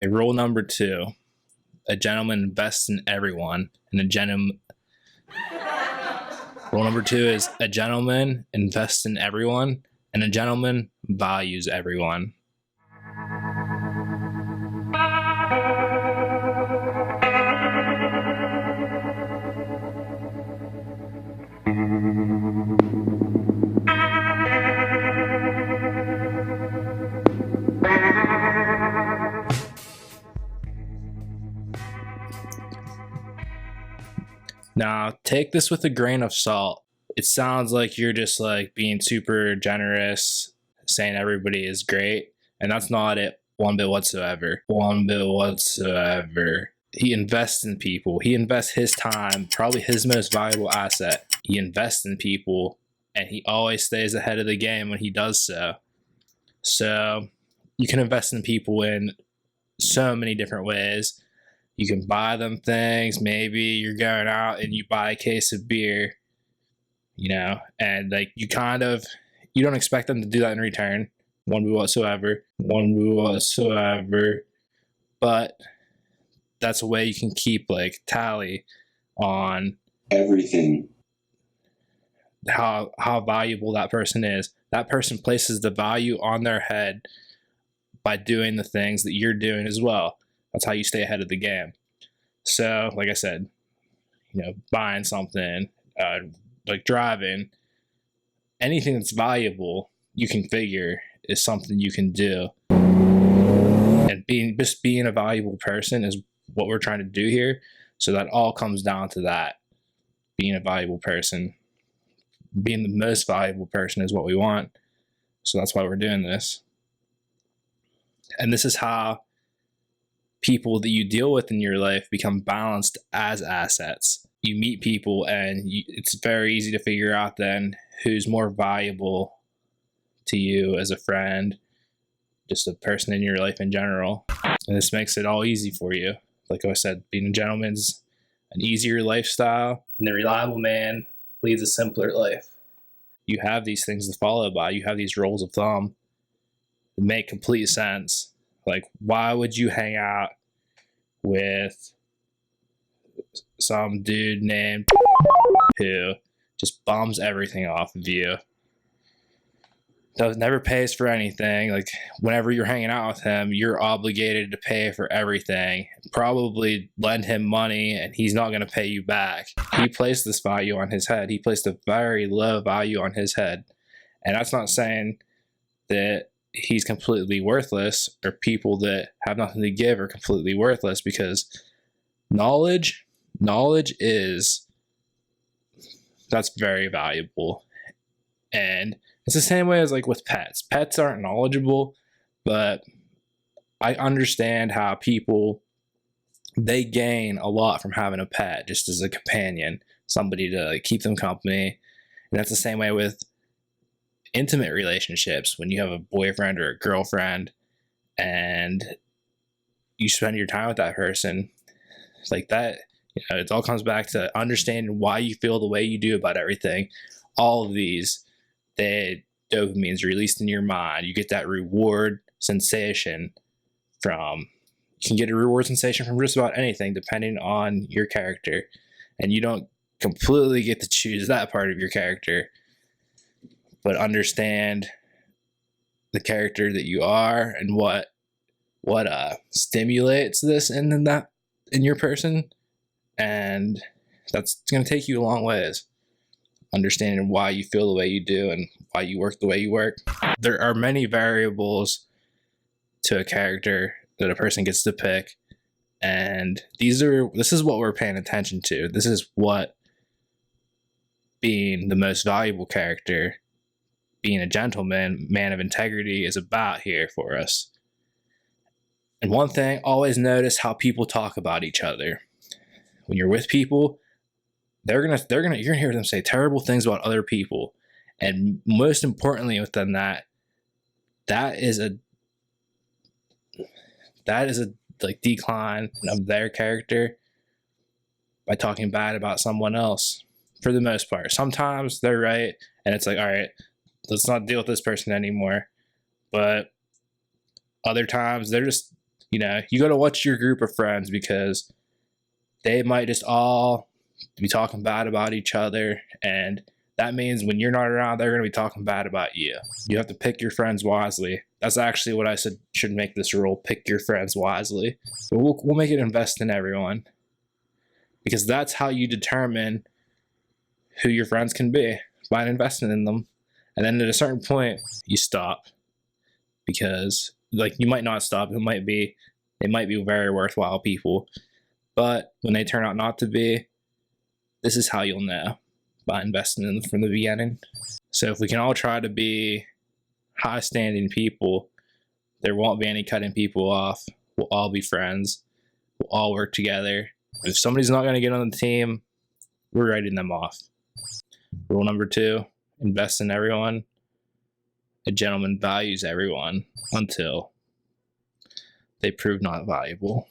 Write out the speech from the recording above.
Rule number 2, a gentleman invests in everyone, and rule number 2 is a gentleman invests in everyone, and a gentleman values everyone. Now, take this with a grain of salt. It sounds like you're just like being super generous, saying everybody is great, and that's not it one bit whatsoever. One bit whatsoever. He invests in people. He invests his time, probably his most valuable asset. He invests in people, and he always stays ahead of the game when he does so. So you can invest in people in so many different ways. You can buy them things. Maybe you're going out and you buy a case of beer, and like you don't expect them to do that in return, one bit whatsoever. But that's a way you can keep like tally on everything, how valuable that person is. That person places the value on their head by doing the things that you're doing as well. That's how you stay ahead of the game. So, like I said, buying something, like driving, anything that's valuable, you can figure is something you can do. And being a valuable person is what we're trying to do here. So that all comes down to that. Being a valuable person. Being the most valuable person is what we want. So that's why we're doing this. And this is how people that you deal with in your life become balanced as assets. You meet people and it's very easy to figure out then who's more valuable to you as a friend, just a person in your life in general. And this makes it all easy for you. Like I said, being a gentleman's an easier lifestyle, and the reliable man leads a simpler life. You have these things to follow by. You have these rules of thumb that make complete sense. Like, why would you hang out with some dude named who just bums everything off of you? Never pays for anything. Like, whenever you're hanging out with him, you're obligated to pay for everything. Probably lend him money, and he's not going to pay you back. He placed this value on his head. He placed a very low value on his head. And that's not saying that he's completely worthless, or people that have nothing to give are completely worthless, because knowledge that's very valuable. And it's the same way as like with pets. Pets aren't knowledgeable, but I understand how they gain a lot from having a pet just as a companion, somebody to keep them company. And that's the same way with intimate relationships. When you have a boyfriend or a girlfriend and you spend your time with that person, like that, it all comes back to understanding why you feel the way you do about everything. All of these, dopamine is released in your mind. You get that reward sensation you can get a reward sensation from just about anything depending on your character. And you don't completely get to choose that part of your character, but understand the character that you are and what stimulates this in your person. And that's going to take you a long ways. Understanding why you feel the way you do and why you work the way you work. There are many variables to a character that a person gets to pick, and this is what we're paying attention to. This is what being the most valuable character, being a gentleman, man of integrity, is about here for us. And one thing, always notice how people talk about each other. When you're with people, you're gonna hear them say terrible things about other people, and most importantly within that is a like decline of their character by talking bad about someone else. For the most part, sometimes they're right, and it's like, all right, let's not deal with this person anymore. But other times they're just You got to watch your group of friends, because they might just all be talking bad about each other, and that means when you're not around, they're going to be talking bad about you. You have to pick your friends wisely. That's actually what I said should make this rule: pick your friends wisely. But we'll make it invest in everyone, because that's how you determine who your friends can be, by investing in them. And then at a certain point, you stop, because you might not stop. They might be very worthwhile people, but when they turn out not to be, this is how you'll know: by investing in them from the beginning. So if we can all try to be high-standing people, there won't be any cutting people off. We'll all be friends. We'll all work together. If somebody's not going to get on the team, we're writing them off. Rule number 2, invest in everyone. A gentleman values everyone until they prove not valuable.